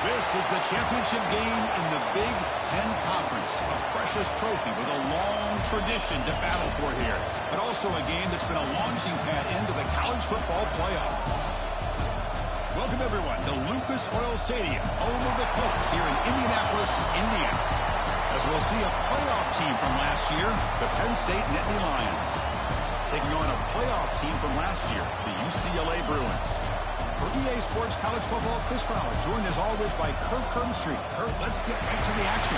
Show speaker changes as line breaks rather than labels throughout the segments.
This is the championship game in the Big Ten Conference. A precious trophy with a long tradition to battle for here. But also a game that's been a launching pad into the college football playoff. Welcome, everyone, to Lucas Oil Stadium, home of the Colts here in Indianapolis, Indiana. As we'll see a playoff team from last year, the Penn State Nittany Lions. Taking on a playoff team from last year, the UCLA Bruins. For EA Sports College Football, Chris Fowler, joined as always by Kirk Herbstreit. Kirk, let's get right to the action.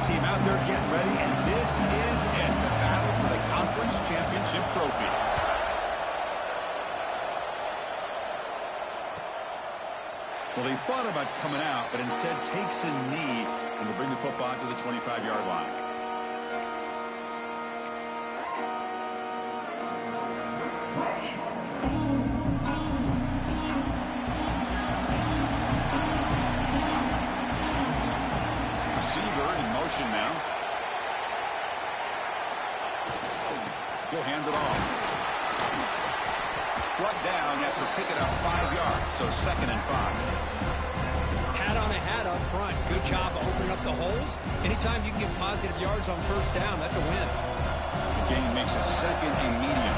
Team out there getting ready, and this is it, the battle for the conference championship trophy. Well, he thought about coming out, but instead takes a knee and will bring the football to the 25-yard line. Now he'll hand it off. Brought down after picking up 5 yards, so 2nd and 5.
Hat on a hat up front. Good job opening up the holes. Anytime you can get positive yards on first down, that's a win.
The game makes it 2nd and medium.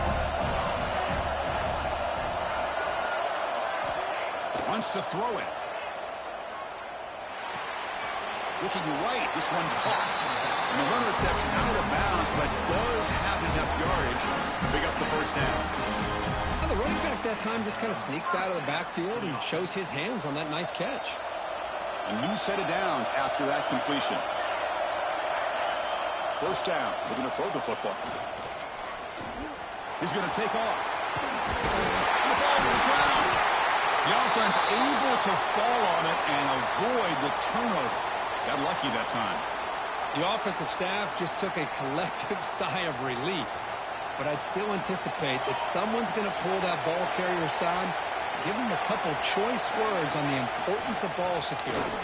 Wants to throw it. Looking right, this one caught. And the run reception out of bounds, but does have enough yardage to pick up the first down.
And the running back that time just kind of sneaks out of the backfield and shows his hands on that nice catch.
A new set of downs after that completion. First down, looking to throw the football. He's going to take off. And the ball to the ground. The offense able to fall on it and avoid the turnover. Got lucky that time.
The offensive staff just took a collective sigh of relief. But I'd still anticipate that someone's going to pull that ball carrier aside, give him a couple choice words on the importance of ball security.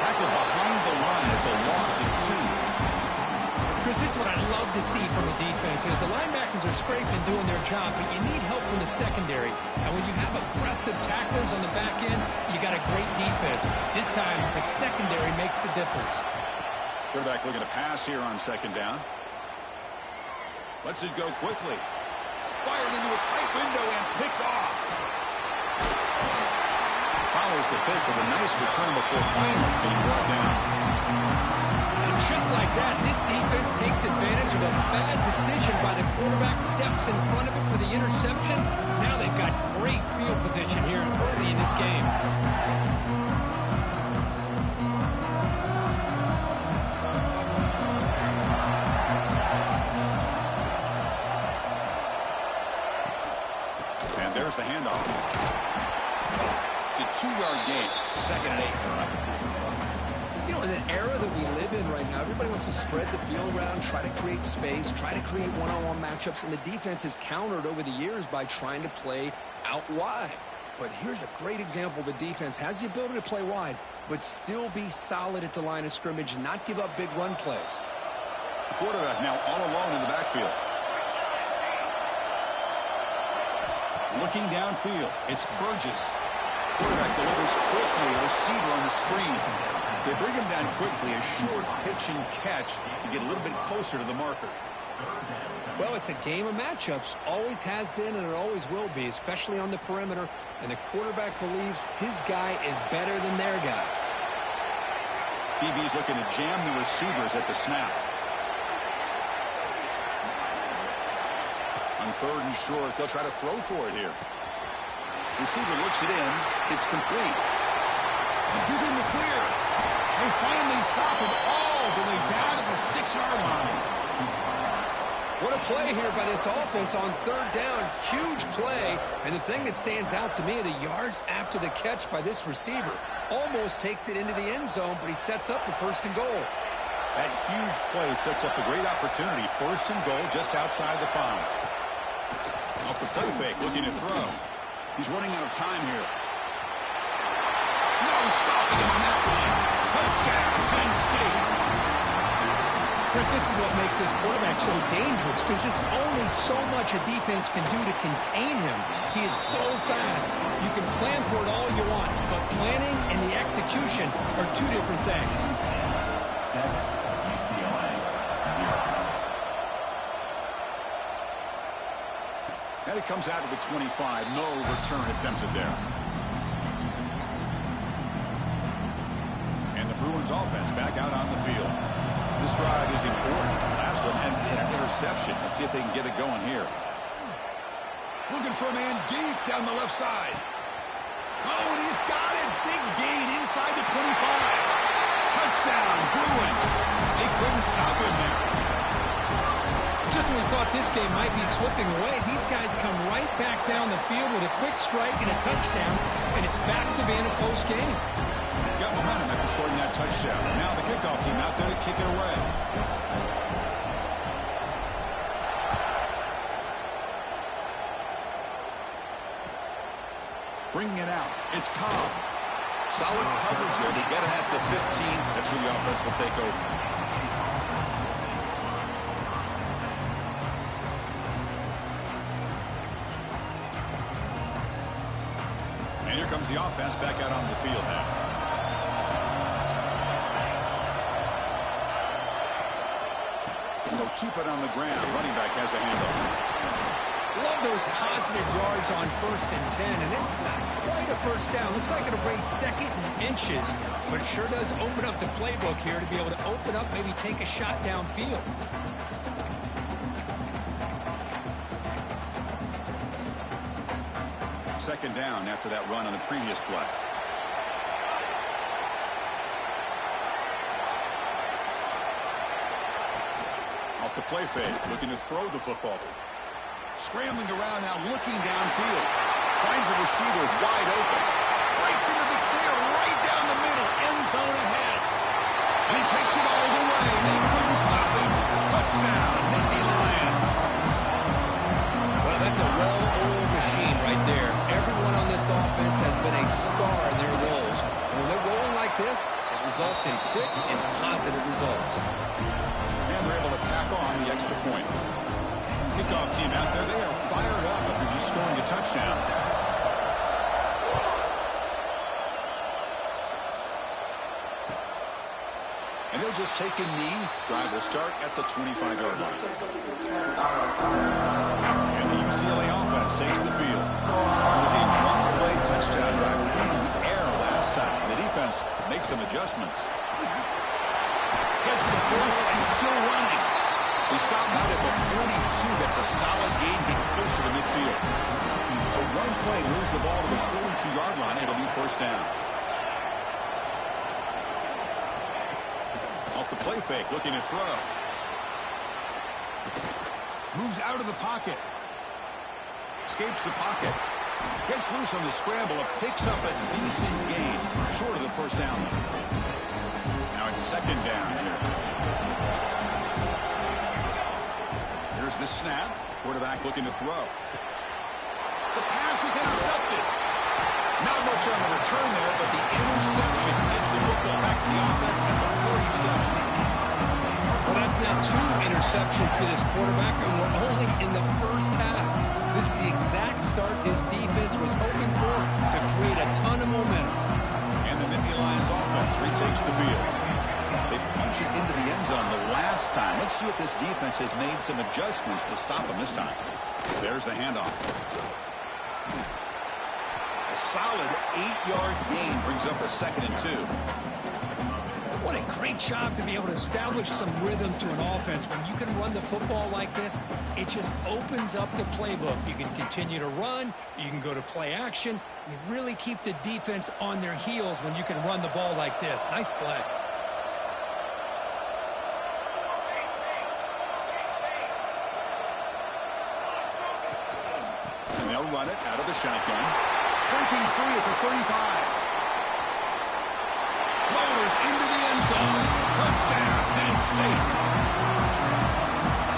Tackle behind the line. It's a loss of 2.
Chris, this is what I love to see from the defense is the linebackers are scraping, doing their job, but you need help from the secondary. And when you have aggressive tacklers on the back end, you got a great defense. This time, the secondary makes the difference.
Quarterback looking to pass here on 2nd down. Lets it go quickly. Fired into a tight window and picked off. Follows the pick with a nice return before finally being brought down.
Just like that, this defense takes advantage of a bad decision by the quarterback, steps in front of it for the interception. Now they've got great field position here early in this game. And there's the handoff. It's a 2-yard gain, 2nd and 8 for him. You know, in an era that we live in right now, everybody wants to spread the field around, try to create space, try to create one-on-one matchups, and the defense has countered over the years by trying to play out wide. But here's a great example. The defense has the ability to play wide, but still be solid at the line of scrimmage, not give up big run plays.
The quarterback now all alone in the backfield. Looking downfield, it's Burgess. Quarterback delivers quickly, a receiver on the screen. They bring him down quickly, a short pitch and catch to get a little bit closer to the marker.
Well, it's a game of matchups. Always has been and it always will be, especially on the perimeter. And the quarterback believes his guy is better than their guy.
DB's looking to jam the receivers at the snap. On 3rd and short, they'll try to throw for it here. Receiver looks it in. It's complete. He's in the clear. They finally stop him all the way down to the 6-yard line.
What a play here by this offense on third down. Huge play. And the thing that stands out to me, the yards after the catch by this receiver. Almost takes it into the end zone, but he sets up a 1st and goal.
That huge play sets up a great opportunity. 1st and goal just outside the 5. Off the play fake, looking to throw. He's running out of time here. No stopping him on that one. Touchdown, Penn State.
Chris, this is what makes this quarterback so dangerous. There's just only so much a defense can do to contain him. He is so fast. You can plan for it all you want, but planning and the execution are 2 different things.
And it comes out to the 25. No return attempted there. And the Bruins offense back out on the field. This drive is important. Last one and an interception. Let's see if they can get it going here. Looking for a man deep down the left side. Oh, and he's got it. Big gain inside the 25. Touchdown, Bruins. They couldn't stop him there.
Just when we thought this game might be slipping away, these guys come right back down the field with a quick strike and a touchdown, and it's back to being a close game.
Got momentum after scoring that touchdown. Now the kickoff team out there to kick it away. Bringing it out. It's Cobb. Solid coverage there. They get him at the 15. That's where the offense will take over. And here comes the offense back out on the field now. They'll keep it on the ground. Running back has the handoff.
Love those positive yards on 1st and 10, and it's not quite a 1st down. Looks like it'll bring 2nd and inches, but it sure does open up the playbook here to be able to open up, maybe take a shot downfield.
Second down after that run on the previous play. Off the play fake, looking to throw the football. Scrambling around now, looking downfield. Finds the receiver wide open. Breaks into the clear right down the middle. End zone ahead. And he takes it all the way. They couldn't stop him. Touchdown, Nittany Lions.
Well, that's a well-oiled machine right there. Everyone on this offense has been a star in their roles. And when they're rolling like this, it results in quick and positive results.
And they're able to tack on the extra point. Kickoff team out there. They are fired up after just scoring a touchdown. And they'll just take a knee. Drive will start at the 25-yard line. And the UCLA offense takes the field. It was a one-play touchdown drive into the air last time. The defense makes some adjustments. Gets the first and still running. They stop out at the 42. That's a solid gain, getting closer to midfield. So one play moves the ball to the 42-yard line. It'll be 1st down. Off the play fake, looking to throw. Moves out of the pocket. Escapes the pocket. Gets loose on the scramble and picks up a decent gain. Short of the 1st down. Now it's 2nd down here. Here's the snap. Quarterback looking to throw. The pass is intercepted. Not much on the return there, but the interception gets the football back to the offense at the 47.
Well, that's now 2 interceptions for this quarterback, and we're only in the 1st half. This is the exact start this defense was hoping for to create a ton of momentum.
And the Nittany Lions offense retakes the field. They punch it into the end zone the last time. Let's see if this defense has made some adjustments to stop them this time. There's the handoff. A solid 8-yard gain brings up a 2nd and 2.
What a great job to be able to establish some rhythm to an offense. When you can run the football like this, it just opens up the playbook. You can continue to run. You can go to play action. You really keep the defense on their heels when you can run the ball like this. Nice play.
the shotgun. Breaking free at the 35. Motors into the end zone. Touchdown, Penn State.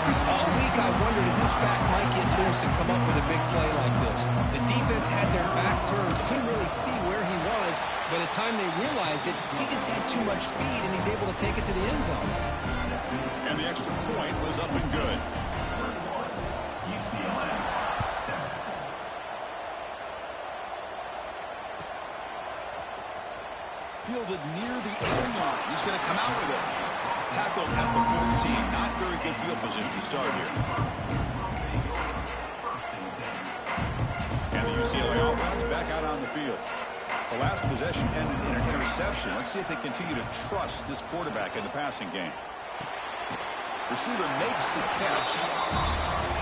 Because all week I wondered if this back might get loose and come up with a big play like this. The defense had their back turned, couldn't really see where he was. By the time they realized it, he just had too much speed, and he's able to take it to the end zone.
And the extra point was up and good. Fielded near the end line. He's going to come out with it. Tackled at the 14. Not very good field position to start here. And the UCLA offense back out on the field. The last possession ended in an interception. Let's see if they continue to trust this quarterback in the passing game. Receiver makes the catch.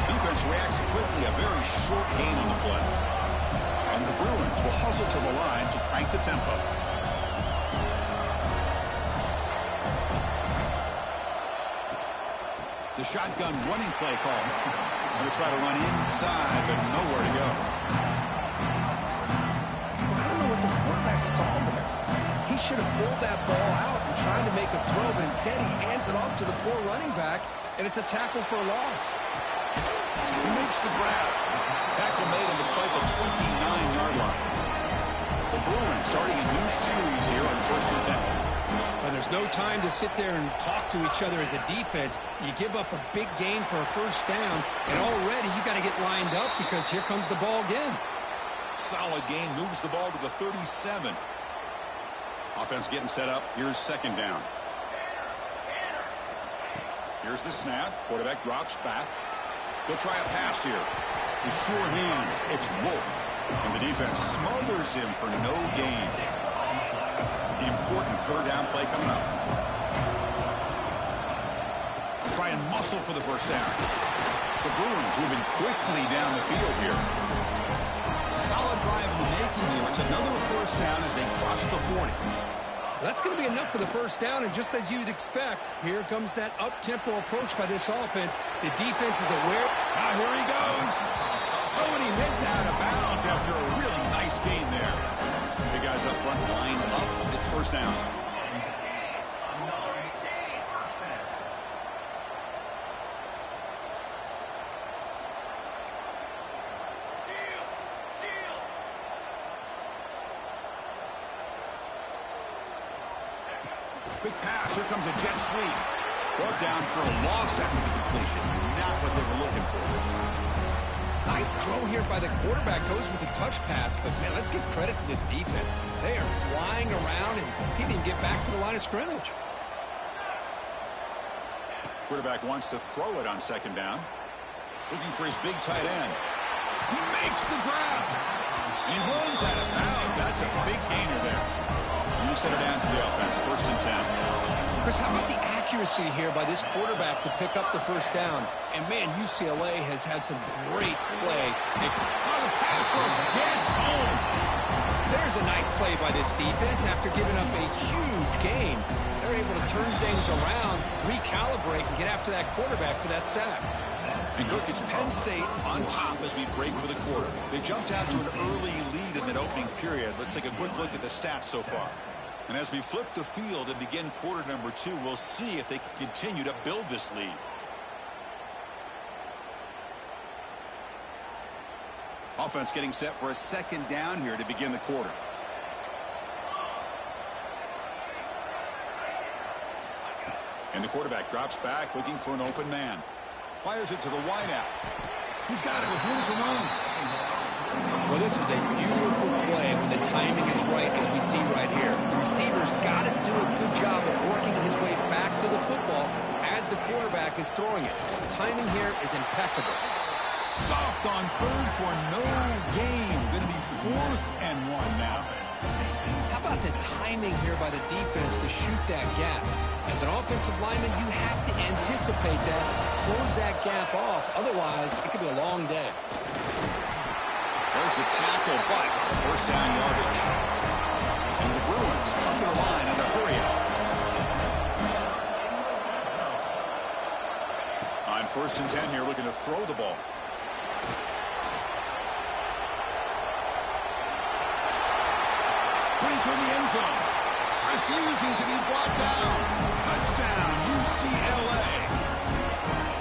Defense reacts quickly. A very short gain on the play. And the Bruins will hustle to the line to crank the tempo. The shotgun running play call. Going to try to run inside, but nowhere to go.
Well, I don't know what the quarterback saw there. He should have pulled that ball out and tried to make a throw, but instead he hands it off to the poor running back, and it's a tackle for a loss.
He makes the grab. Tackle made him to play the 29-yard line. The Bruins starting a new series here on 1st and 10.
And there's no time to sit there and talk to each other as a defense. You give up a big gain for a first down, and already you got to get lined up because here comes the ball again.
Solid gain, moves the ball to the 37. Offense getting set up. Here's second down. Here's the snap. Quarterback drops back. They'll try a pass here. With sure hands, it's Wolf. And the defense smothers him for no gain. The important third down play coming up. Try and muscle for the first down. The Bruins moving quickly down the field here. Solid drive in the making here. It's another first down as they cross the 40.
That's going to be enough for the first down, and just as you'd expect, here comes that up-tempo approach by this offense. The defense is aware.
Now here he goes. Oh, and he heads out of bounds after a really nice gain there. The guys up front lined up. It's first down. Quick pass. Here comes a jet sweep. Brought down for a loss after the completion. Not what they were looking for.
Nice throw here by the quarterback. Goes with a touch pass. But, man, let's give credit to this defense. They are flying around, and he didn't get back to the line of scrimmage.
Quarterback wants to throw it on second down. Looking for his big tight end. He makes the grab. And he runs out of bounds. That's a big gainer there. You set it down to the offense. 1st and 10.
Chris, how about the accuracy here by this quarterback to pick up the first down? And, man, UCLA has had some great play.
The pass rush gets home.
There's a nice play by this defense after giving up a huge gain. They're able to turn things around, recalibrate, and get after that quarterback for that sack.
And, Cook, it's Penn State on top as we break for the quarter. They jumped out to an early lead in that opening period. Let's take a quick look at the stats so far. And as we flip the field and begin quarter number 2, we'll see if they can continue to build this lead. Offense getting set for a second down here to begin the quarter. And the quarterback drops back looking for an open man. Fires it to the wideout. He's got it with room to run.
Well, this is a beautiful play when the timing is right, as we see right here. The receiver's got to do a good job of working his way back to the football as the quarterback is throwing it. The timing here is impeccable.
Stopped on third for no gain. Going to be 4th and 1 now.
How about the timing here by the defense to shoot that gap? As an offensive lineman, you have to anticipate that, close that gap off. Otherwise, it could be a long day.
There's the tackle, but first down yardage. And the Bruins come to the line on the hurry up. On 1st and 10 here, looking to throw the ball. sprinter in the end zone. Refusing to be brought down. Touchdown, UCLA.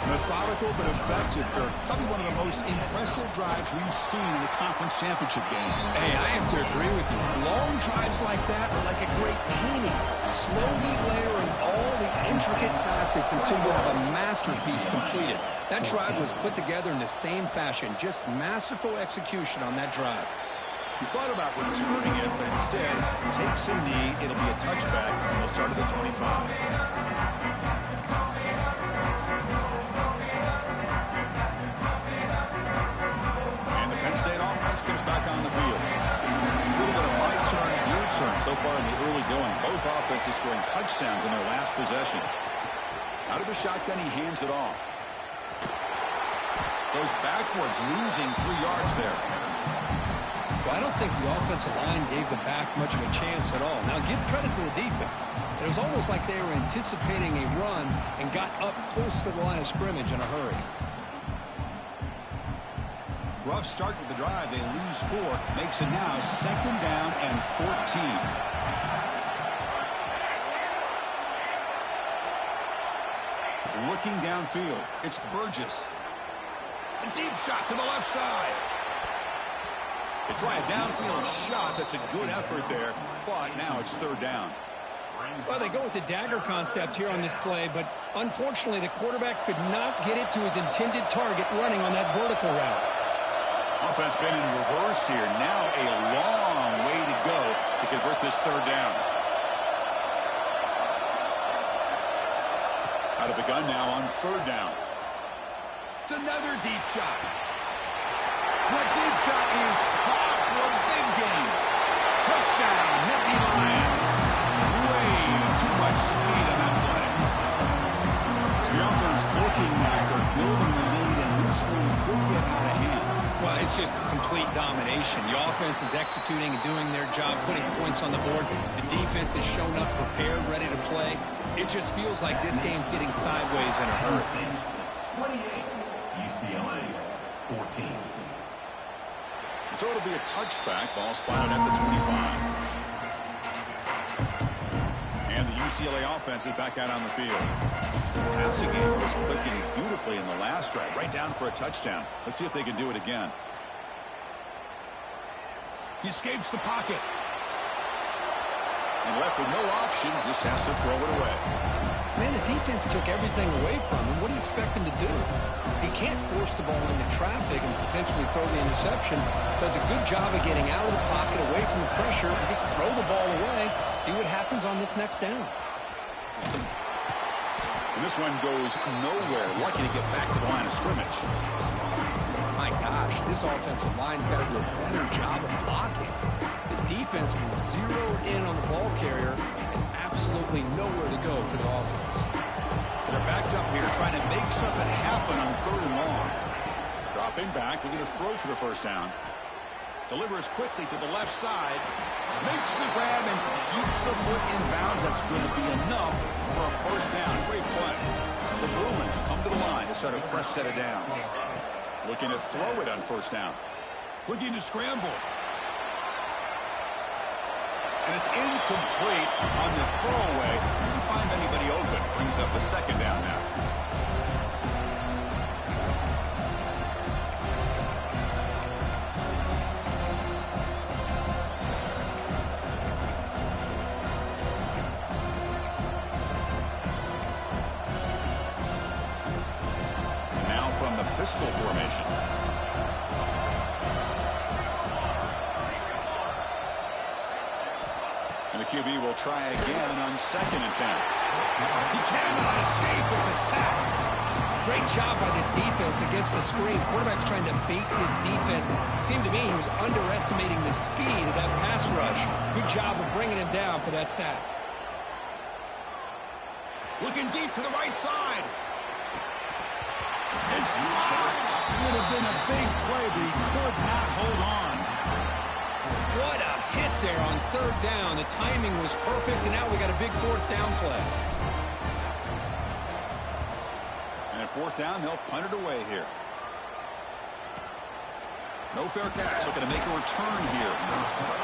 Methodical but effective, Kirk. Probably one of the most impressive drives we've seen in the conference championship game.
Hey, I have to agree with you. Long drives like that are like a great painting. Slowly layering all the intricate facets until you have a masterpiece completed. That drive was put together in the same fashion. Just masterful execution on that drive.
You thought about returning it, but instead takes a knee. It'll be a touchback, and they'll start at the 25. Comes back on the field. A little bit of high turn, near turn so far in the early going. Both offenses scoring touchdowns in their last possessions. Out of the shotgun, he hands it off. Goes backwards, losing 3 yards there.
Well, I don't think the offensive line gave the back much of a chance at all. Now, give credit to the defense. It was almost like they were anticipating a run and got up close to the line of scrimmage in a hurry.
Rough start with the drive. They lose 4. Makes it now 2nd down and 14. Looking downfield. It's Burgess. A deep shot to the left side. They try a downfield shot. That's a good effort there. But now it's 3rd down.
Well, they go with the dagger concept here on this play, but unfortunately the quarterback could not get it to his intended target running on that vertical route.
Offense been in reverse here. Now a long way to go to convert this 3rd down. Out of the gun now on 3rd down. It's another deep shot. That deep shot is caught for a big gain. Touchdown, Nittany Lions. Way too much speed on that play. So the offense clicking after building the lead, and this one could get out of hand.
Well, it's just complete domination. The offense is executing and doing their job, putting points on the board. The defense has shown up, prepared, ready to play. It just feels like this game's getting sideways in a hurry.
28, UCLA, 14.
So it'll be a touchback. Ball spotted at the 25. And the UCLA offense is back out on the field. Passing game was clicking beautifully in the last drive, right down for a touchdown. Let's see if they can do it again. He escapes the pocket. And left with no option, just has to throw it away.
Man, the defense took everything away from him. What do you expect him to do? He can't force the ball into traffic and potentially throw the interception. Does a good job of getting out of the pocket, away from the pressure, and just throw the ball away. See what happens on this next down.
And this one goes nowhere. Lucky to get back to the line of scrimmage.
My gosh, this offensive line's got to do a better job of blocking. The defense was zeroed in on the ball carrier and absolutely nowhere to go for the offense.
They're backed up here trying to make something happen on 3rd and long. Dropping back, looking to throw for the 1st down. Delivers quickly to the left side. Makes the grab and keeps the foot in bounds. That's going to be enough for a 1st down. Great play. The Bruins come to the line to start a fresh set of downs. Looking to throw it on 1st down. Looking to scramble. And it's incomplete on the throwaway. Didn't find anybody open. Brings up the 2nd down now. Now from the pistol formation. And the QB will try again on 2nd and 10. He cannot escape. It's a sack.
Great job by this defense against the screen. Quarterback's trying to bait this defense. Seemed to me he was underestimating the speed of that pass rush. Good job of bringing him down for that sack.
Looking deep to the right side. It's dropped. Would have been a big play, but he could not hold on.
What a hit there on 3rd down. The timing was perfect, and now we got a big 4th down play. And
at 4th down, they'll punt it away here. No fair catch. Looking to make a return here.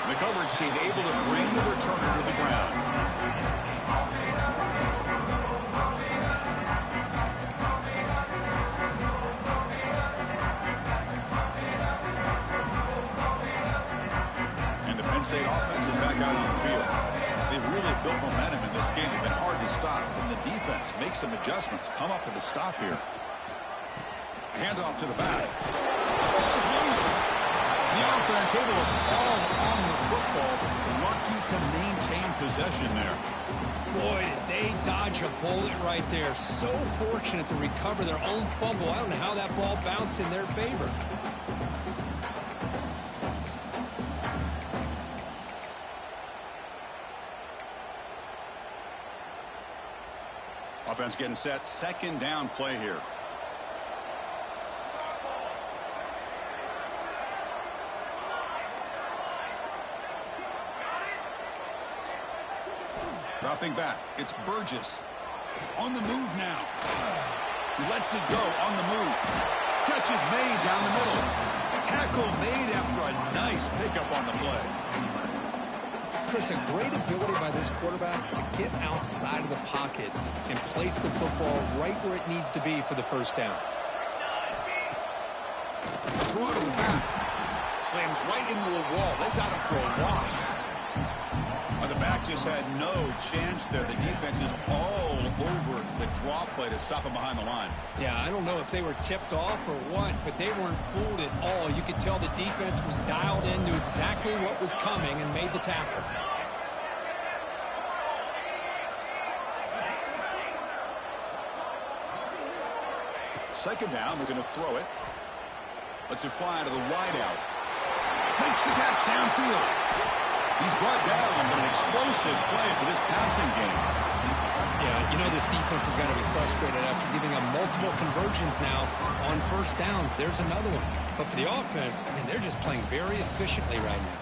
The coverage team able to bring the returner to the ground. And the Penn State offense is back out on the field. They've really built momentum in this game. It's been hard to stop. And the defense makes some adjustments. Come up with a stop here. Handoff to the back. The ball is loose. The offense able to fall on the football. Lucky to maintain possession there.
Boy, did they dodge a bullet right there. So fortunate to recover their own fumble. I don't know how that ball bounced in their favor.
Offense getting set. Second down play here. Dropping back. It's Burgess. On the move now. He lets it go on the move. Catch is made down the middle. Tackle made after a nice pickup on the play.
Chris, a great ability by this quarterback to get outside of the pocket and place the football right where it needs to be for the first down.
Throw to the back. Slams right into a wall. They got him for a loss. The back just had no chance there. The defense is all over the draw play to stop him behind the line.
Yeah, I don't know if they were tipped off or what, but they weren't fooled at all. You could tell the defense was dialed in, knew exactly what was coming, and made the tackle.
Second down, they're going to throw it. Lets it fly to the wideout. Makes the catch downfield. He's brought down, but an explosive play for this passing game.
Yeah, you know this defense has got to be frustrated after giving them multiple conversions now on first downs. There's another one. But for the offense, I mean, they're just playing very efficiently right now.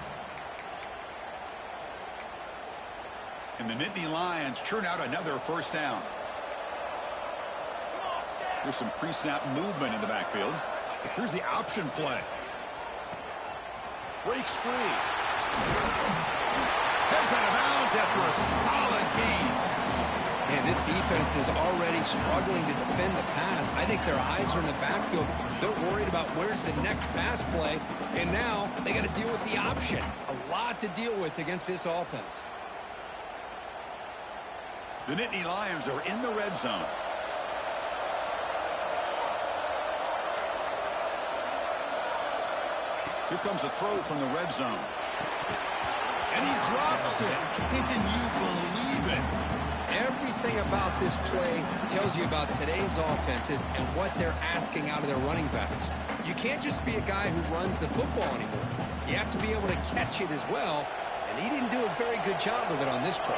And the Nittany Lions churn out another first down. There's some pre-snap movement in the backfield. Here's the option play. Breaks free. Heads out of bounds after a solid gain.
Man, this defense is already struggling to defend the pass. I think their eyes are in the backfield. They're worried about where's the next pass play. And now they got to deal with the option. A lot to deal with against this offense.
The Nittany Lions are in the red zone. Here comes a throw from the red zone. And he drops it. Can you believe it?
Everything about this play tells you about today's offenses and what they're asking out of their running backs. You can't just be a guy who runs the football anymore. You have to be able to catch it as well, and he didn't do a very good job of it on this play.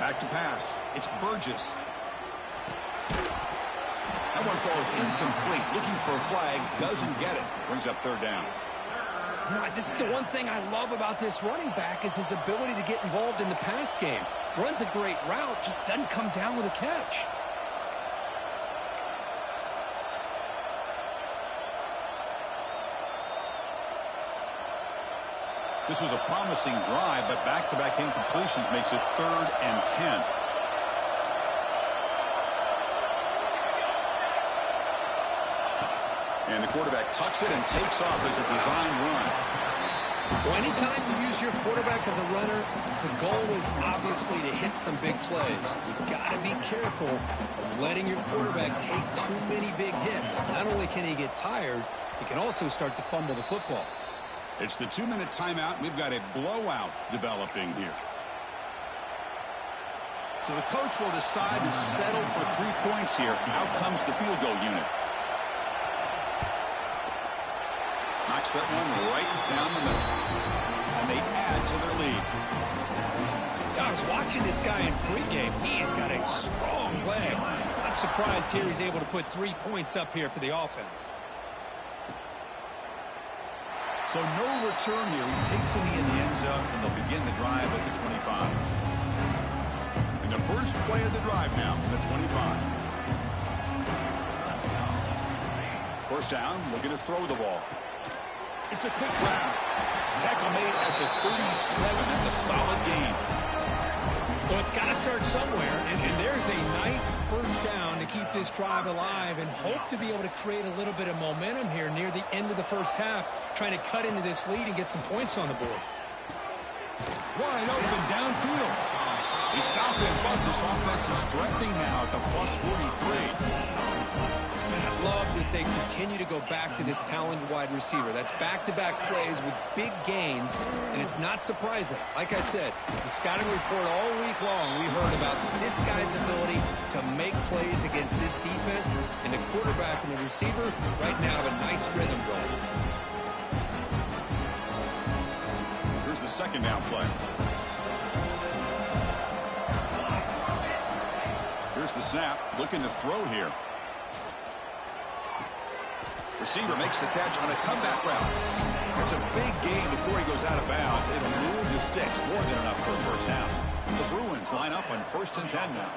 Back to pass. It's Burgess. That one falls incomplete. Looking for a flag. Doesn't get it. Brings up third down.
You know, this is the one thing I love about this running back is his ability to get involved in the pass game. Runs a great route, just doesn't come down with a catch.
This was a promising drive, but back-to-back incompletions makes it 3rd and 10. And the quarterback tucks it and takes off as a design run.
Well, anytime you use your quarterback as a runner, the goal is obviously to hit some big plays. You've got to be careful of letting your quarterback take too many big hits. Not only can he get tired, he can also start to fumble the football.
It's the 2-minute timeout. We've got a blowout developing here. So the coach will decide to settle for 3 points here. Out comes the field goal unit. Knocks that one right down the middle. And they add to their lead.
I was watching this guy in pregame. He has got a strong leg. I'm surprised here he's able to put 3 points up here for the offense.
So no return here. He takes it in the end zone, and they'll begin the drive at the 25. And the first play of the drive now from the 25. First down, looking to throw the ball. It's a quick grab. Tackle made at the 37. That's a solid gain.
Well, it's got to start somewhere, and there's a nice first down to keep this drive alive and hope to be able to create a little bit of momentum here near the end of the first half, trying to cut into this lead and get some points on the board.
Wide open downfield. He stopped it, but this offense is threatening now at the plus 43.
And I love that they continue to go back to this talented wide receiver. That's back-to-back plays with big gains, and it's not surprising. Like I said, the scouting report all week long, we heard about this guy's ability to make plays against this defense, and the quarterback and the receiver right now have a nice rhythm going.
Here's the second down play. Here's the snap, looking to throw here. Receiver makes the catch on a comeback route. It's a big gain before he goes out of bounds. It'll move the sticks, more than enough for a first down. The Bruins line up on 1st and 10 now.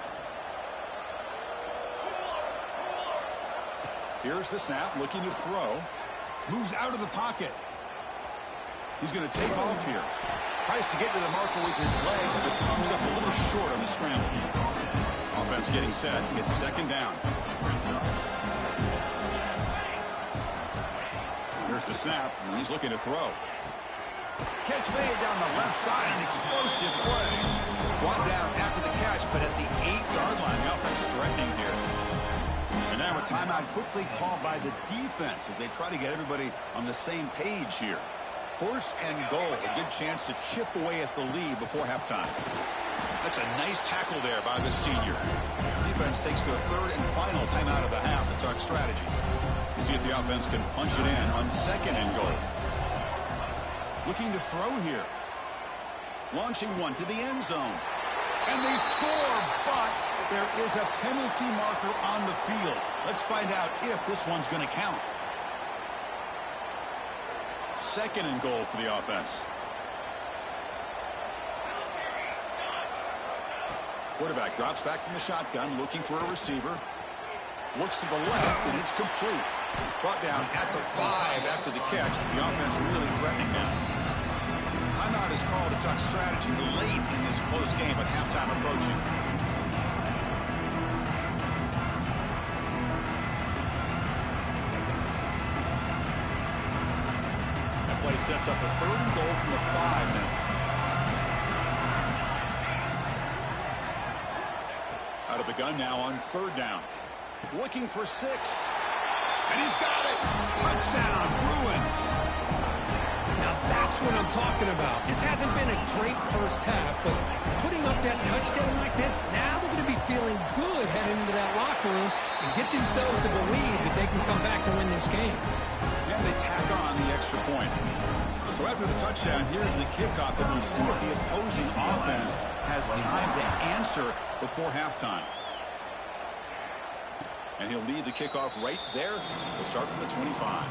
Here's the snap, looking to throw. Moves out of the pocket. He's going to take off here. Tries to get to the marker with his legs, but comes up a little short on the scramble. Offense getting set. It's second down. Here's the snap, and he's looking to throw. Catch made down the left side, an explosive play. Brought down after the catch, but at the 8-yard line, the offense threatening here. And now a timeout quickly called by the defense as they try to get everybody on the same page here. 1st and goal, a good chance to chip away at the lead before halftime. That's a nice tackle there by the senior. Defense takes their 3rd and final timeout of the half to talk strategy. See if the offense can punch it in on 2nd and goal. Looking to throw here. Launching one to the end zone. And they score, but there is a penalty marker on the field. Let's find out if this one's going to count. 2nd and goal for the offense. Quarterback drops back from the shotgun, looking for a receiver. Looks to the left, and it's complete. Brought down at the 5 after the catch. The offense really threatening now. Timeout is called to talk strategy late in this close game with halftime approaching. That play sets up a 3rd and goal from the 5 now. Out of the gun now on 3rd down. Looking for 6. And he's got it. Touchdown, Bruins.
Now that's what I'm talking about. This hasn't been a great first half, but putting up that touchdown like this, now they're going to be feeling good heading into that locker room and get themselves to believe that they can come back and win this game.
And they tack on the extra point. So after the touchdown, here's the kickoff, and we'll see if the opposing offense has time to answer before halftime. And he'll lead the kickoff right there. We'll start from the 25.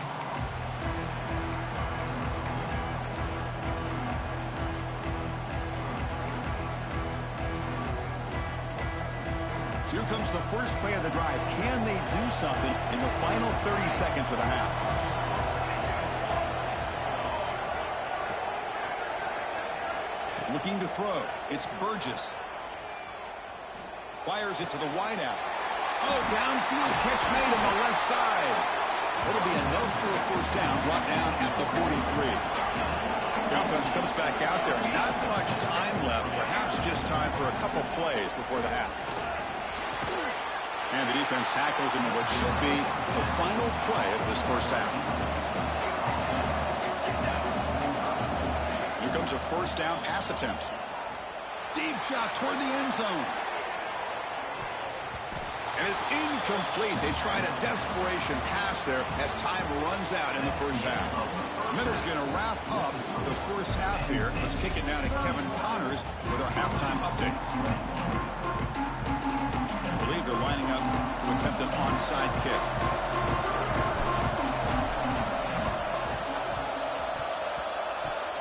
Here comes the first play of the drive. Can they do something in the final 30 seconds of the half? Looking to throw. It's Burgess. Fires it to the wideout. Oh, downfield catch made on the left side. It'll be enough for a first down, brought down at the 43. The offense comes back out there. Not much time left. Perhaps just time for a couple plays before the half. And the defense tackles him in what should be the final play of this first half. Here comes a first down pass attempt. Deep shot toward the end zone. And it's incomplete. They tried a desperation pass there as time runs out in the first half. Miller's going to wrap up the first half here. Let's kick it down to Kevin Connors with our halftime update. I believe they're lining up to attempt an onside kick.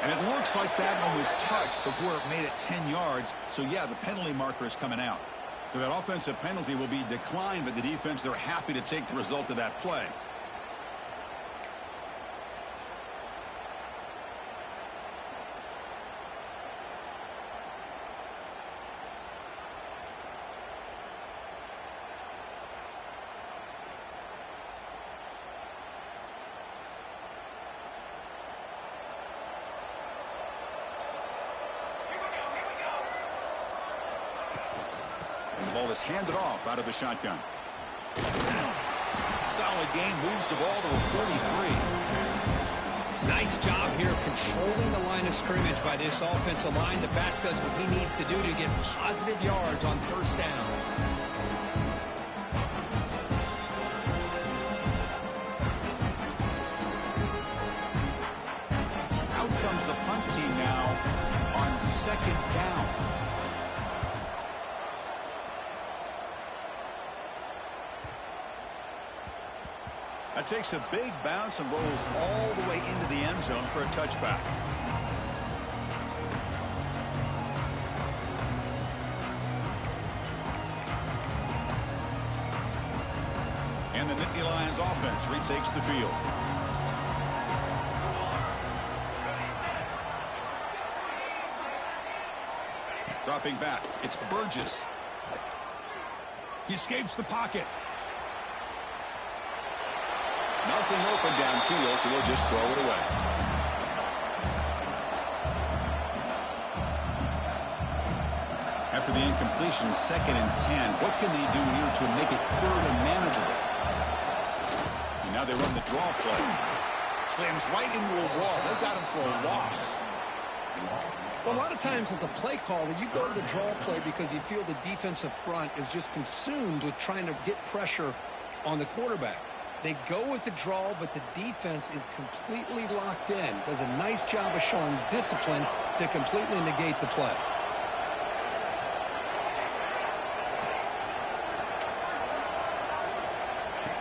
And it looks like that one was touched before it made it 10 yards. So, yeah, the penalty marker is coming out. So that offensive penalty will be declined by the defense. They're happy to take the result of that play. The ball is handed off out of the shotgun. Solid game, moves the ball to a 43.
Nice job here of controlling the line of scrimmage by this offensive line. The back does what he needs to do to get positive yards on first down.
Out comes the punt team now on second down. That takes a big bounce and rolls all the way into the end zone for a touchback. And the Nittany Lions offense retakes the field. Dropping back, it's Burgess. He escapes the pocket. Nothing open downfield, so they'll just throw it away. After the incompletion, 2nd and 10. What can they do here to make it 3rd and manageable? And now they run the draw play. Slams right into a wall. They've got him for a loss.
Well, a lot of times as a play caller, you go to the draw play because you feel the defensive front is just consumed with trying to get pressure on the quarterback. They go with the draw, but the defense is completely locked in. Does a nice job of showing discipline to completely negate the play.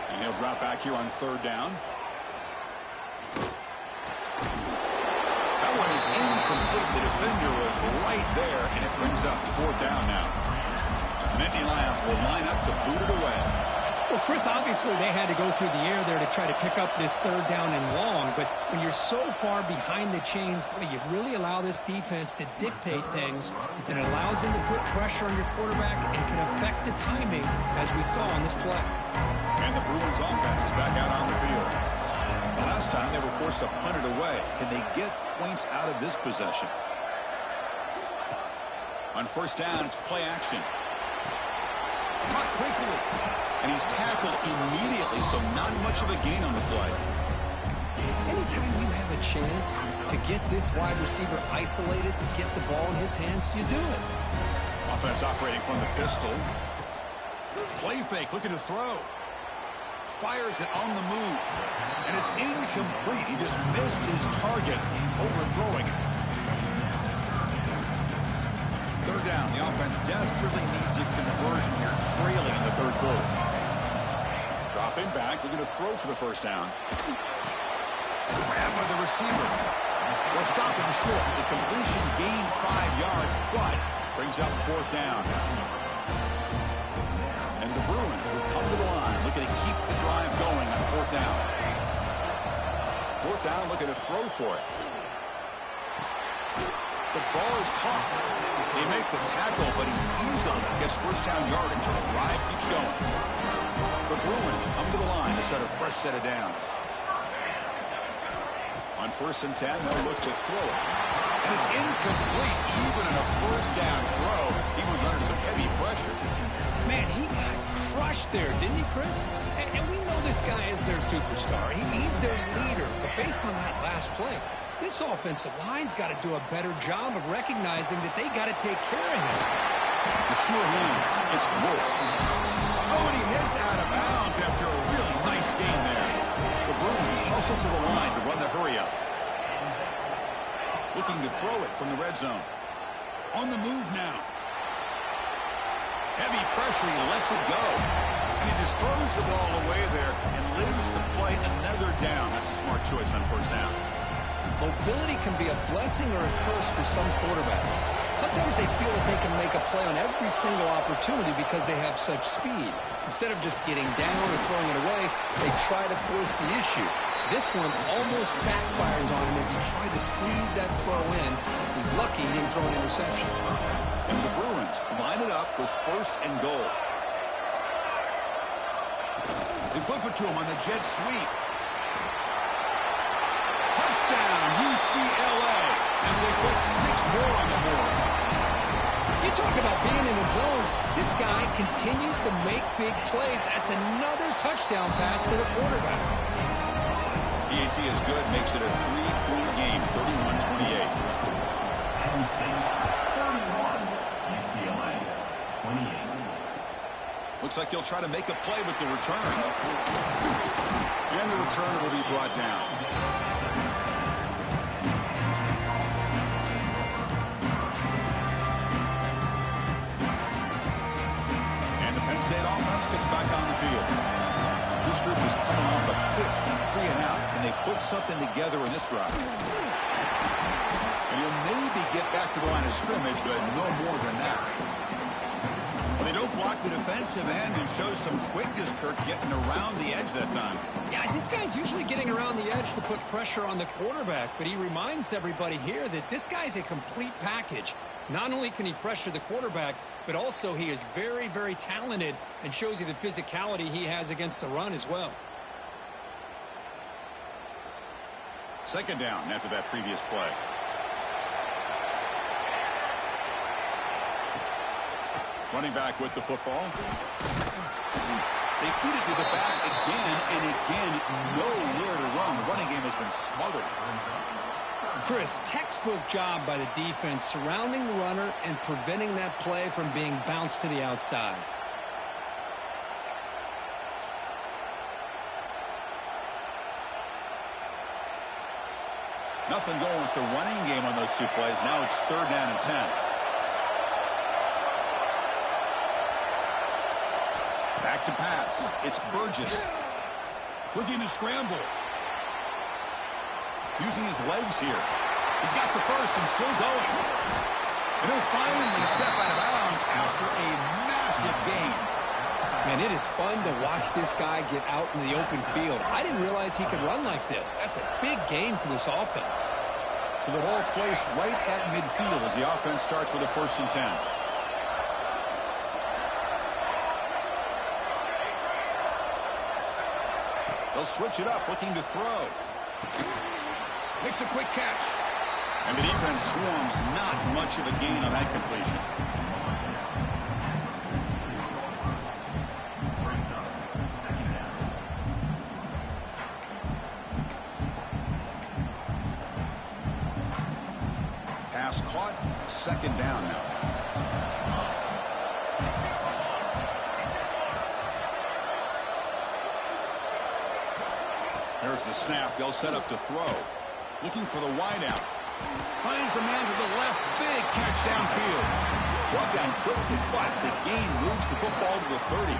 And he'll drop back here on 3rd down. That one is incomplete. The defender was right there, and it brings up 4th down now. Nittany Lions will line up to boot it away.
Well, Chris, obviously they had to go through the air there to try to pick up this 3rd down and long, but when you're so far behind the chains, boy, you really allow this defense to dictate things, and it allows them to put pressure on your quarterback and can affect the timing, as we saw on this play.
And the Bruins offense is back out on the field. The last time they were forced to punt it away. Can they get points out of this possession? On 1st down, it's play action. Caught quickly. And he's tackled immediately, so not much of a gain on the play.
Anytime you have a chance to get this wide receiver isolated, to get the ball in his hands, you do it.
Offense operating from the pistol. Play fake, looking to throw. Fires it on the move. And it's incomplete. He just missed his target, overthrowing it. 3rd down. The offense desperately needs a conversion here, trailing in the 3rd quarter. Dropping back, looking to throw for the 1st down. Grabbed by the receiver. Well, stop him short. The completion gained 5 yards, but brings up 4th down. And the Bruins will come to the line, looking to keep the drive going on 4th down. 4th down, looking to throw for it. The ball is caught. They make the tackle, but he easily gets 1st down yardage, and the drive keeps going. The Bruins come to the line to set a fresh set of downs. On 1st and 10, they'll look to throw it. And it's incomplete. Even in a 1st down throw, he was under some heavy pressure.
Man, he got crushed there, didn't he, Chris? And we know this guy is their superstar. He's their leader. But based on that last play, this offensive line's got to do a better job of recognizing that they got to take care of him.
The sure hands. It's Wolf. Oh, and he heads out of bounds after a really nice game there. The Bruins hustle to the line to run the hurry up. Looking to throw it from the red zone. On the move now. Heavy pressure, he lets it go. And he just throws the ball away there and lives to play another down. That's a smart choice on 1st down.
Mobility can be a blessing or a curse for some quarterbacks. Sometimes they feel that they can make a play on every single opportunity because they have such speed. Instead of just getting down or throwing it away, they try to force the issue. This one almost backfires on him as he tried to squeeze that throw in. He's lucky he didn't throw an interception.
And the Bruins line it up with 1st and goal. They flip it to him on the jet sweep. Touchdown, UCLA, as they put 6 more on the board.
You talk about being in the zone. This guy continues to make big plays. That's another touchdown pass for the quarterback.
PAT is good, makes it a 3-point game, 31-28.
Penn State 31, UCLA 28.
Looks like he'll try to make a play with the return. And the return will be brought down. And the Penn State offense gets back on the field. This group is coming off a quick 3-and-out. Can they put something together in this drive? And he'll maybe get back to the line of scrimmage, but no more than that. They don't block the defensive end and show some quickness, Kirk, getting around the edge that time.
Yeah, this guy's usually getting around the edge to put pressure on the quarterback, but he reminds everybody here that this guy's a complete package. Not only can he pressure the quarterback, but also he is very, very talented and shows you the physicality he has against the run as well.
2nd down after that previous play. Running back with the football. They feed it to the back again and again. Nowhere to run. The running game has been smothered.
Chris, textbook job by the defense surrounding the runner and preventing that play from being bounced to the outside.
Nothing going with the running game on those 2 plays. Now it's 3rd down and 10. Back to pass. It's Burgess. Looking to scramble. Using his legs here. He's got the first and still going. And he'll finally step out of bounds after a massive gain.
Man, it is fun to watch this guy get out in the open field. I didn't realize he could run like this. That's a big gain for this offense.
So the ball placed right at midfield as the offense starts with a 1st and 10. They'll switch it up, looking to throw. Makes a quick catch. And the defense swarms, not much of a gain on that completion. Pass caught, 2nd down now. There's the snap. They'll set up to throw. Looking for the wideout. Finds a man to the left. Big catch downfield. Brought down quickly, but the gain moves the football to the 30.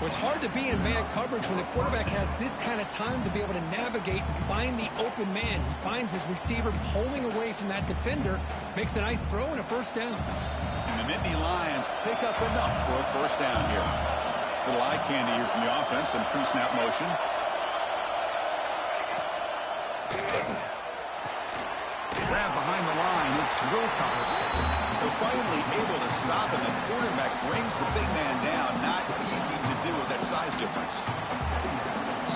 Well, it's hard to be in man coverage when the quarterback has this kind of time to be able to navigate and find the open man. He finds his receiver pulling away from that defender, makes a nice throw and a 1st down.
And the Nittany Lions pick up enough for a 1st down here. Little eye candy here from the offense and pre-snap motion. Grab behind the line. It's Wilcox. They're finally able to stop him. The quarterback brings the big man down. Not easy to do with that size difference.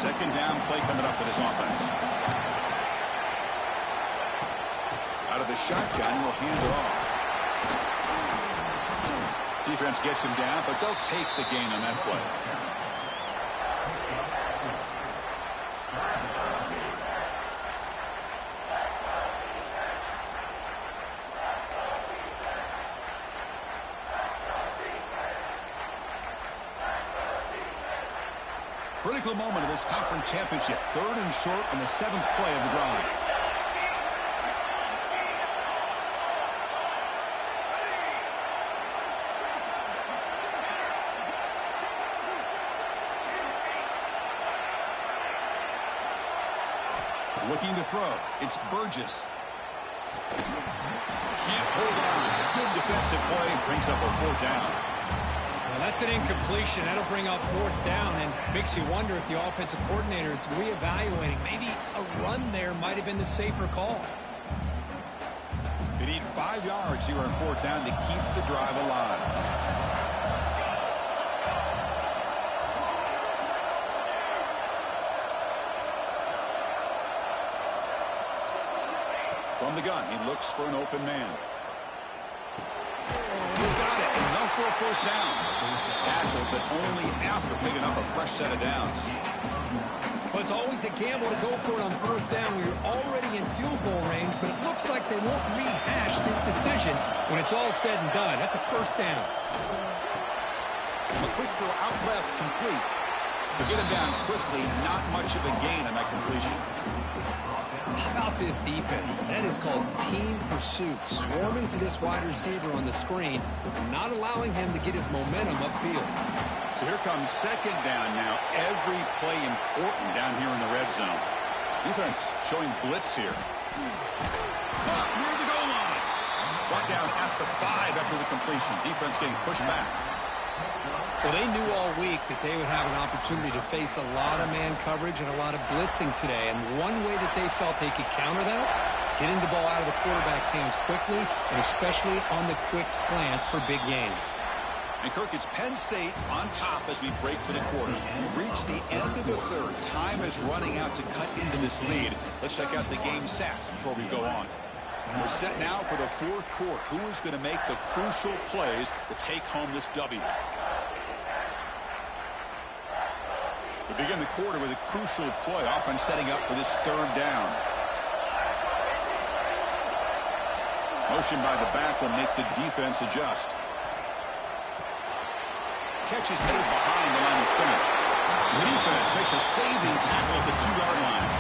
2nd down play coming up for this offense. Out of the shotgun, he'll hand it off. Defense gets him down, but they'll take the gain on that play. Critical moment of this conference championship. 3rd and short on the 7th play of the drive. Looking to throw. It's Burgess. Can't hold on. Good defensive play. Brings up a 4th down.
Well, that's an incompletion. That'll bring up 4th down and makes you wonder if the offensive coordinator is reevaluating. Maybe a run there might have been the safer call.
They need 5 yards here on 4th down to keep the drive alive. From the gun, he looks for an open man. He's got it. Enough for a 1st down. Tackled, but only after picking up a fresh set of downs.
Well, it's always a gamble to go for it on 4th down when you're already in field goal range, but it looks like they won't rehash this decision when it's all said and done. That's a 1st down.
A quick throw out left, complete. But get him down quickly, not much of a gain on that completion.
How about this defense? That is called team pursuit. Swarming to this wide receiver on the screen and not allowing him to get his momentum upfield.
So here comes 2nd down now. Every play important down here in the red zone. Defense showing blitz here. Caught near the goal line. Brought down at the 5 after the completion. Defense getting pushed back.
Well, they knew all week that they would have an opportunity to face a lot of man coverage and a lot of blitzing today. And one way that they felt they could counter that, getting the ball out of the quarterback's hands quickly, and especially on the quick slants for big gains.
And Kirk, it's Penn State on top as we break for the quarter. We've reached the end of the 3rd. Time is running out to cut into this lead. Let's check out the game stats before we go on. We're set now for the 4th quarter. Who is going to make the crucial plays to take home this W? We begin the quarter with a crucial play, often setting up for this 3rd down. Motion by the back will make the defense adjust. Catch is made behind the line of scrimmage. The defense makes a saving tackle at the 2-yard line.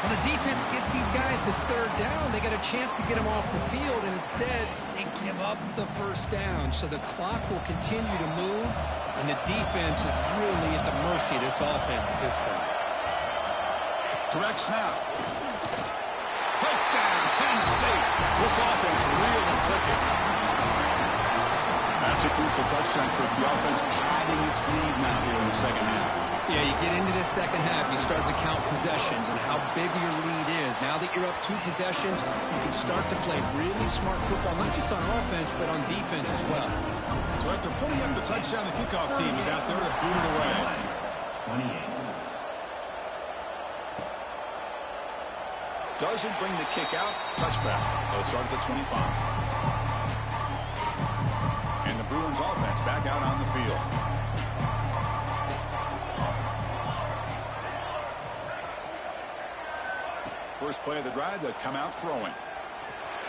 When the defense gets these guys to 3rd down, they got a chance to get them off the field, and instead they give up the 1st down. So the clock will continue to move, and the defense is really at the mercy of this offense at this point.
Direct snap. Touchdown, Penn State. This offense really clicking. That's a crucial touchdown for the offense padding its lead now here in the 2nd half.
Yeah, you get into this 2nd half, you start to count possessions and how big your lead is. Now that you're up 2 possessions, you can start to play really smart football, not just on offense, but on defense as well.
So after putting up the touchdown, the kickoff team is out there to boot it away.
28.
Doesn't bring the kick out. Touchback. They'll start at the 25. And the Bruins offense back out on the field. First play of the drive, they'll come out throwing.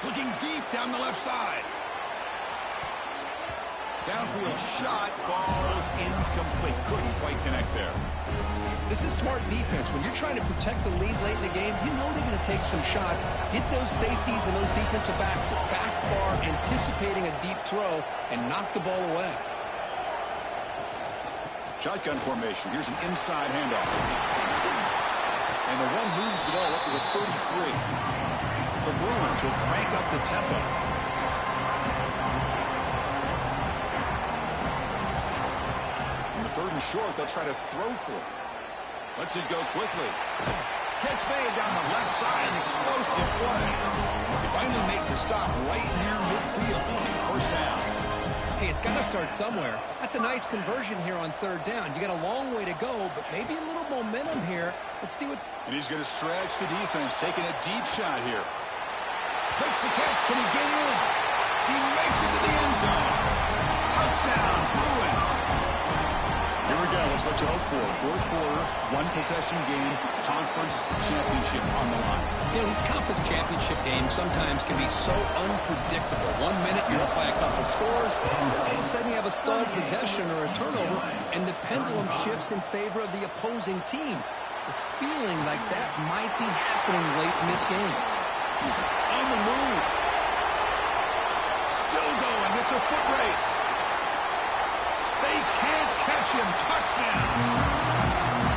Looking deep down the left side. Downfield shot falls incomplete. Couldn't quite connect there.
This is smart defense. When you're trying to protect the lead late in the game, you know they're going to take some shots, get those safeties and those defensive backs back far, anticipating a deep throw, and knock the ball away.
Shotgun formation. Here's an inside handoff. And the one moves the ball up to the 33. The Bruins will crank up the tempo. On the 3rd and short, they'll try to throw for it. Lets it go quickly. Catch made down the left side. An explosive play. They finally make the stop right near midfield. 1st down.
Hey, it's got to start somewhere. That's a nice conversion here on 3rd down. You got a long way to go, but maybe a little momentum here. Let's see what...
And he's going to stretch the defense, taking a deep shot here. Makes the catch. Can he get in? He makes it to the end zone. Touchdown, Bruins. Here we go. It's what you hope for. 4th quarter, 1-possession game, conference championship on the line.
You know, these conference championship games sometimes can be so unpredictable. 1 minute you're up by a couple scores, all of a sudden you have a stalled possession or a turnover, and the pendulum shifts in favor of the opposing team. It's feeling like that might be happening late in this game.
On the move. Still going. It's a foot race. They can't catch him. Touchdown.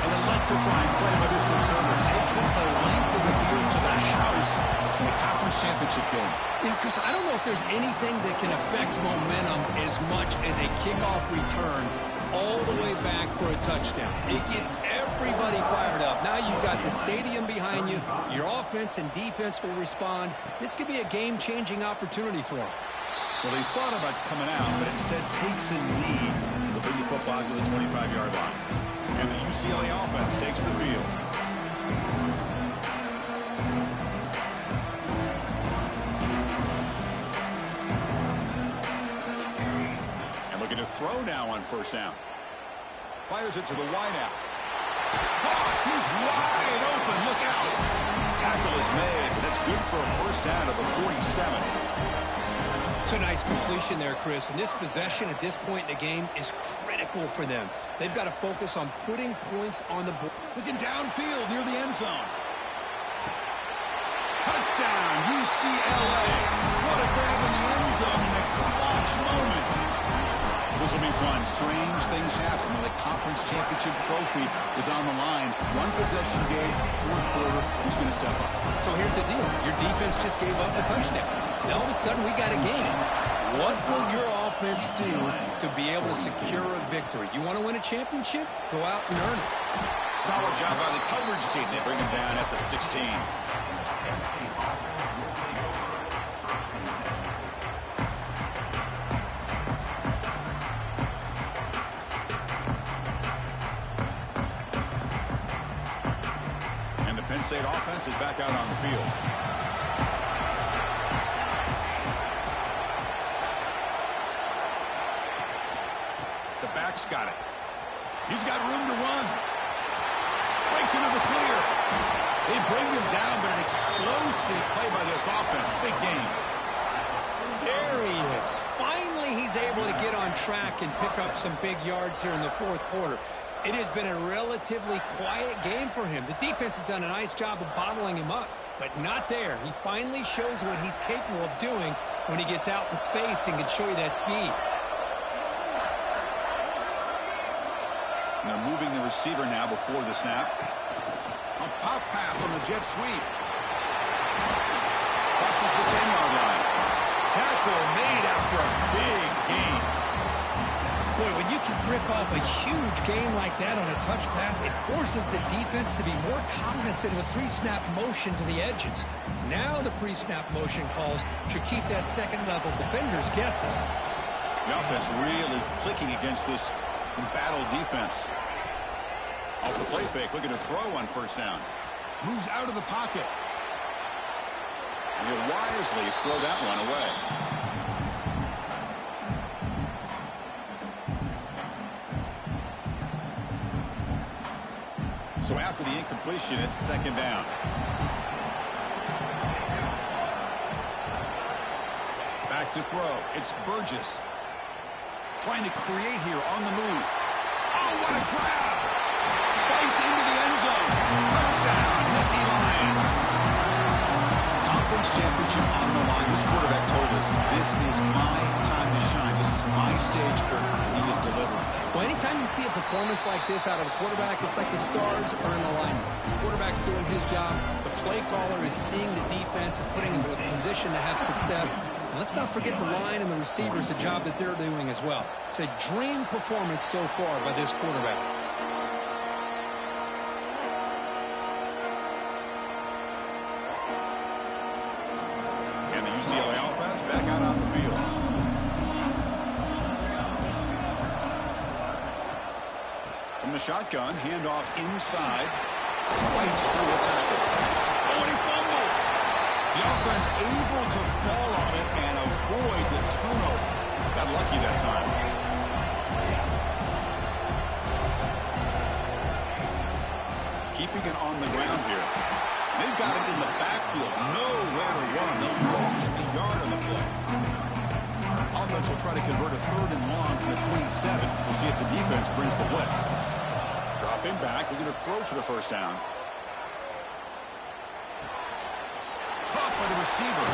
And a electrifying play by this returner. Takes it the length of the field to the house in the conference championship game.
Yeah, Chris, I don't know if there's anything that can affect momentum as much as a kickoff return all the way back for a touchdown. It gets everybody fired up. Now you've got the stadium behind you. Your offense and defense will respond. This could be a game-changing opportunity for them.
Well, he thought about coming out, but instead takes a lead. They'll bring the football to the 25-yard line. And the UCLA offense takes the field. And looking to throw now on first down. Fires it to the wideout. He's wide open. Look out. Tackle is made. That's good for a first down at the 47.
It's a nice completion there, Chris. And this possession at this point in the game is critical for them. They've got to focus on putting points on the board.
Looking downfield near the end zone. Touchdown, UCLA. What a grab in the end zone in a clutch moment. This will be fun. Strange things happen when the conference championship trophy is on the line. One possession game, fourth quarter. Who's going to step up?
So here's the deal. Your defense just gave up a touchdown. Now all of a sudden we got a game. What will your offense do to be able to secure a victory? You want to win a championship? Go out and earn it.
Solid job by the coverage team. They bring him down at the 16. And the Penn State offense is back out on the field. Back's got it. He's got room to run. Breaks into the clear. They bring him down, but an explosive play by this offense. Big game.
There he is. Finally, he's able to get on track and pick up some big yards here in the fourth quarter. It has been a relatively quiet game for him. The defense has done a nice job of bottling him up, but not there. He finally shows what he's capable of doing when he gets out in space and can show you that speed.
And they're moving the receiver now before the snap. A pop pass on the jet sweep. Crosses the 10-yard line. Tackle made after a big gain.
Boy, when you can rip off a huge gain like that on a touch pass, it forces the defense to be more cognizant of the pre-snap motion to the edges. Now the pre-snap motion calls should keep that second-level defenders guessing.
The offense really clicking against this embattled defense. Off the play fake, looking to throw on first down. Moves out of the pocket. And he'll wisely throw that one away. So after the incompletion, it's second down. Back to throw. It's Burgess. Trying to create here on the move. Oh, what a grab! Fights into the end zone. Touchdown, Nittany Lions. Conference championship on the line. This quarterback told us, this is my time to shine. This is my stage, Kirk, and he is delivering.
Well, anytime you see a performance like this out of a quarterback, it's like the stars are in alignment. The quarterback's doing his job. The play caller is seeing the defense and putting him in a position to have success. And let's not forget the line and the receivers, the job that they're doing as well. It's a dream performance so far by this quarterback.
And the UCLA offense back out on the field. From the shotgun, handoff inside. Fights through a tackle. Oh, and he fumbles. The offense able to fall on it and avoid the turnover. Got lucky that time. Keeping it on the ground here. They've got it in the backfield. Nowhere to run. They'll lose a yard on the play. Offense will try to convert a third and long from the 27. We'll see if the defense brings the blitz. Drop him back. Looking to throw for the first down. Caught by the receiver.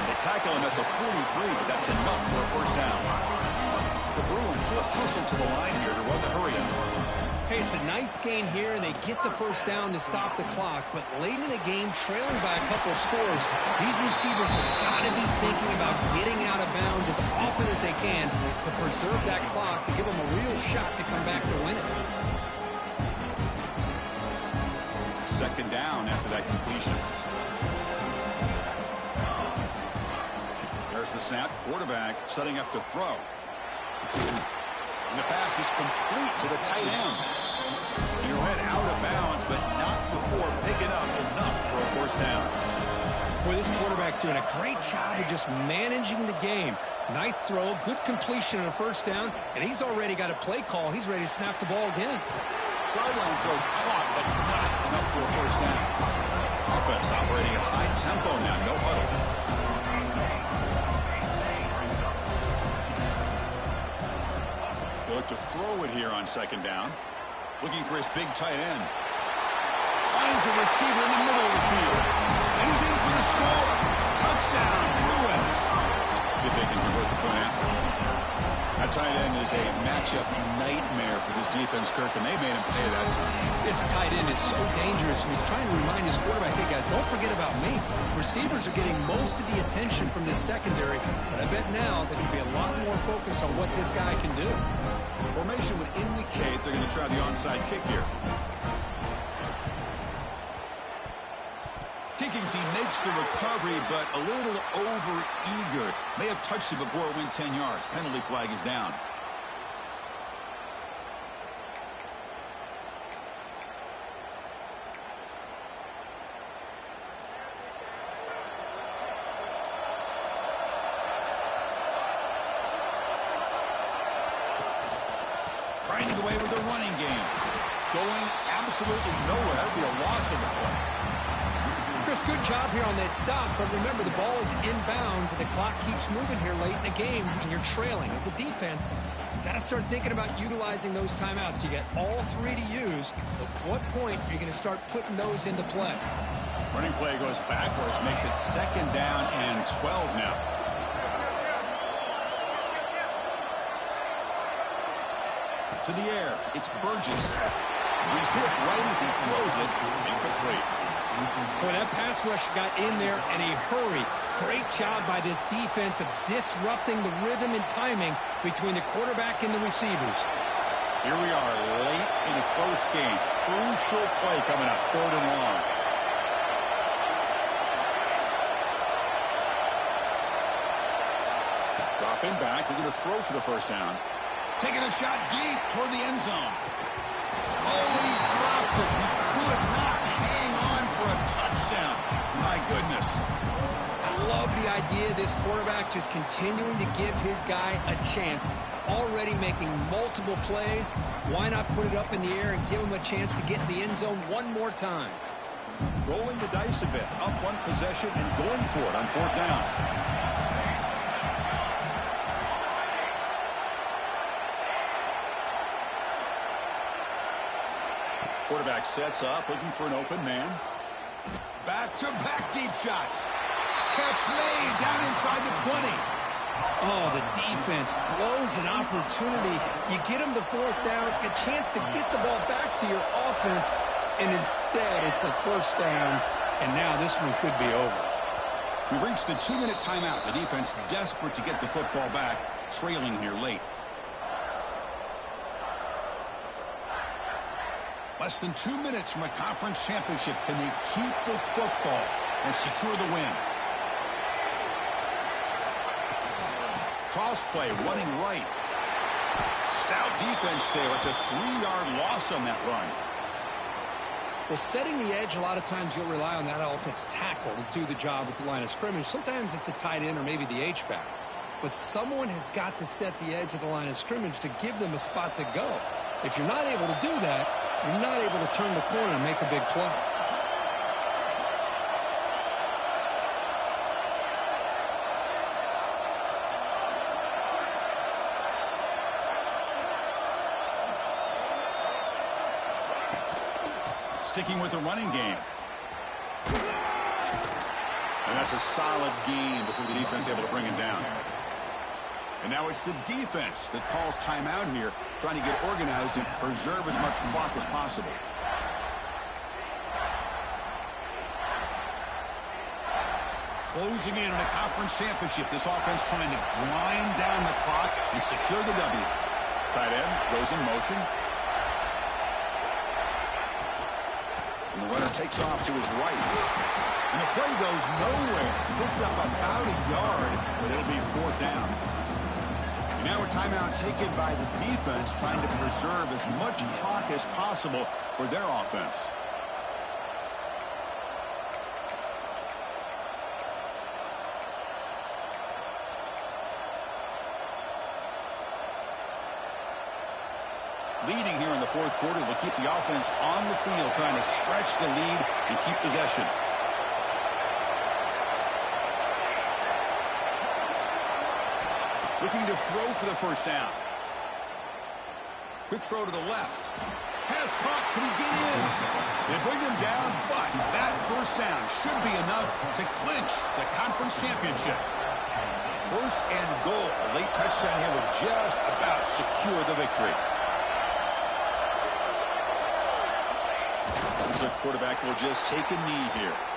They tackle him at the 43, but that's enough for a first down. The Bruins will hustle to the line here to run the hurry out.
Hey, it's a nice gain here, and they get the first down to stop the clock. But late in the game, trailing by a couple of scores, these receivers have got to be thinking about getting out of bounds as often as they can to preserve that clock, to give them a real shot to come back to win it.
Second down after that completion. There's the snap. Quarterback setting up to throw. And the pass is complete to the tight end. And you'll head out of bounds, but not before picking up enough for a first down.
Boy, this quarterback's doing a great job of just managing the game. Nice throw, good completion on a first down, and he's already got a play call. He's ready to snap the ball again.
Sideline throw caught, but not enough for a first down. Offense operating at high tempo now, no huddle. Look to throw it here on second down. Looking for his big tight end. Finds a receiver in the middle of the field. And he's in for the score. Touchdown, Bruins. See if they can convert the point after. That tight end is a matchup nightmare for this defense, Kirk, and they made him pay that time.
This tight end is so dangerous, and he's trying to remind his quarterback, hey, guys, don't forget about me. Receivers are getting most of the attention from this secondary, but I bet now there can be a lot more focus on what this guy can do.
Formation would indicate they're going to try the onside kick here. Kicking team makes the recovery, but a little over-eager. May have touched it before it went 10 yards. Penalty flag is down. Trying to get away with the running game. Going absolutely nowhere. That would be a loss of the play.
Chris, good job here on that stop, but remember the ball is inbounds and the clock keeps moving here late in the game and you're trailing. As a defense, you got to start thinking about utilizing those timeouts. You got all three to use. At what point are you going to start putting those into play?
Running play goes backwards, makes it second down and 12 now. To the air, it's Burgess. He's hit right as he throws it, incomplete.
Boy, that pass rush got in there in a hurry. Great job by this defense of disrupting the rhythm and timing between the quarterback and the receivers.
Here we are late in a close game. Crucial play coming up, third and long. Dropping back, they're going to throw for the first down. Taking a shot deep toward the end zone. Oh, he dropped it. He could not hang on for a touchdown. My goodness.
I love the idea of this quarterback just continuing to give his guy a chance. Already making multiple plays. Why not put it up in the air and give him a chance to get in the end zone one more time?
Rolling the dice a bit. Up one possession and going for it on fourth down. Quarterback sets up, looking for an open man. Back-to-back deep shots. Catch made down inside the 20.
Oh, the defense blows an opportunity. You get them the fourth down, a chance to get the ball back to your offense, and instead it's a first down, and now this one could be over.
We've reached the 2-minute timeout. The defense desperate to get the football back, trailing here late. Less than 2 minutes from a conference championship. Can they keep the football and secure the win? Toss play, running right. Stout defense there. It's a 3-yard loss on that run.
Well, setting the edge, a lot of times you'll rely on that offensive tackle to do the job at the line of scrimmage. Sometimes it's a tight end or maybe the H-back. But someone has got to set the edge of the line of scrimmage to give them a spot to go. If you're not able to do that, you're not able to turn the corner and make a big play.
Sticking with the running game. And that's a solid gain before the defense able to bring him down. And now it's the defense that calls timeout here, trying to get organized and preserve as much clock as possible. Closing in on a conference championship, this offense trying to grind down the clock and secure the W. Tight end goes in motion. And the runner takes off to his right. And the play goes nowhere. Picked up about a yard, but it'll be fourth down. And now a timeout taken by the defense, trying to preserve as much clock as possible for their offense. Leading here in the fourth quarter, they'll keep the offense on the field, trying to stretch the lead and keep possession. Looking to throw for the first down. Quick throw to the left. Pass caught. Can he get in? They bring him down, but that first down should be enough to clinch the conference championship. First and goal. A late touchdown here would just about secure the victory. Looks like the quarterback will just take a knee here.